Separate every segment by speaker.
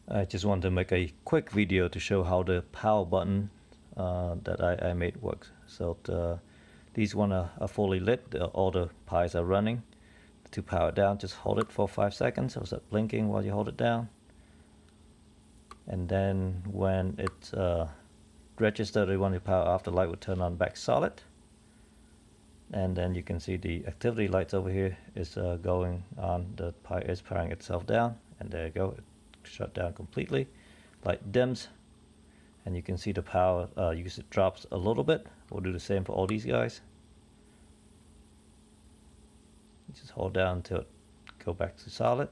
Speaker 1: I just want to make a quick video to show how the power button that I made works. So these one are fully lit, all the pies are running. To power it down, just hold it for 5 seconds, it'll start blinking while you hold it down. And then when it's registered you want to power off, the light will turn on back solid. And then you can see the activity lights over here is going on. The pie is powering itself down, and there you go, it shut down completely. Light dims, and you can see the power usage drops a little bit. We'll do the same for all these guys. Just hold down until it go back to solid.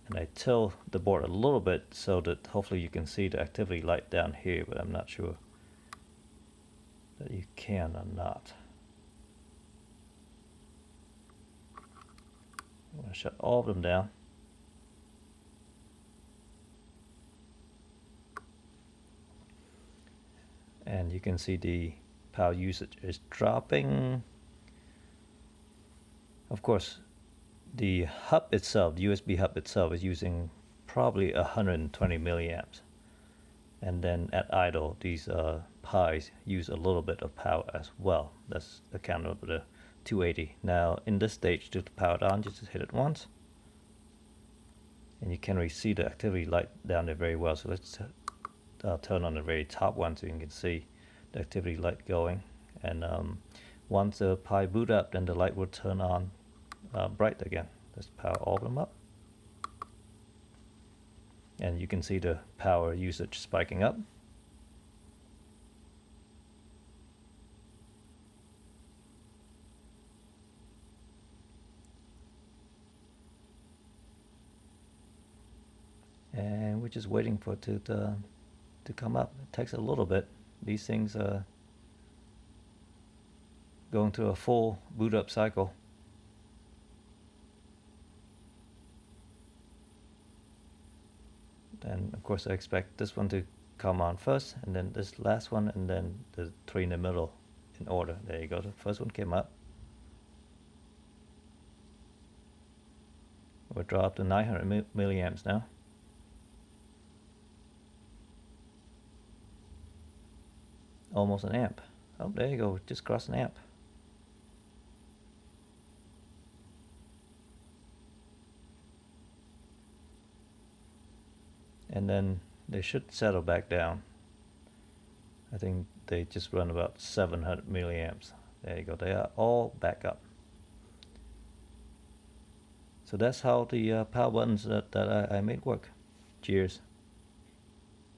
Speaker 1: And I tilt the board a little bit so that hopefully you can see the activity light down here, but I'm not sure that you can or not. I'm going to shut all of them down. And you can see the power usage is dropping. Of course, the hub itself, the USB hub itself, is using probably 120 milliamps. And then at idle, these pies use a little bit of power as well. That's accounted for the 280. Now in this stage, to power it on, just hit it once. And you can really see the activity light down there very well. So let's turn on the very top one so you can see the activity light going. And once the pie boot up, then the light will turn on bright again. Let's power all of them up. And you can see the power usage spiking up. And we're just waiting for it to come up. It takes a little bit. These things are going through a full boot up cycle. Then of course I expect this one to come on first, and then this last one, and then the three in the middle in order. There you go, the first one came up. We'll drop to 900 milliamps now. Almost an amp. Oh, there you go, just crossed an amp. And then they should settle back down. I think they just run about 700 milliamps. There you go, they are all back up. So that's how the power buttons that I made work. Cheers.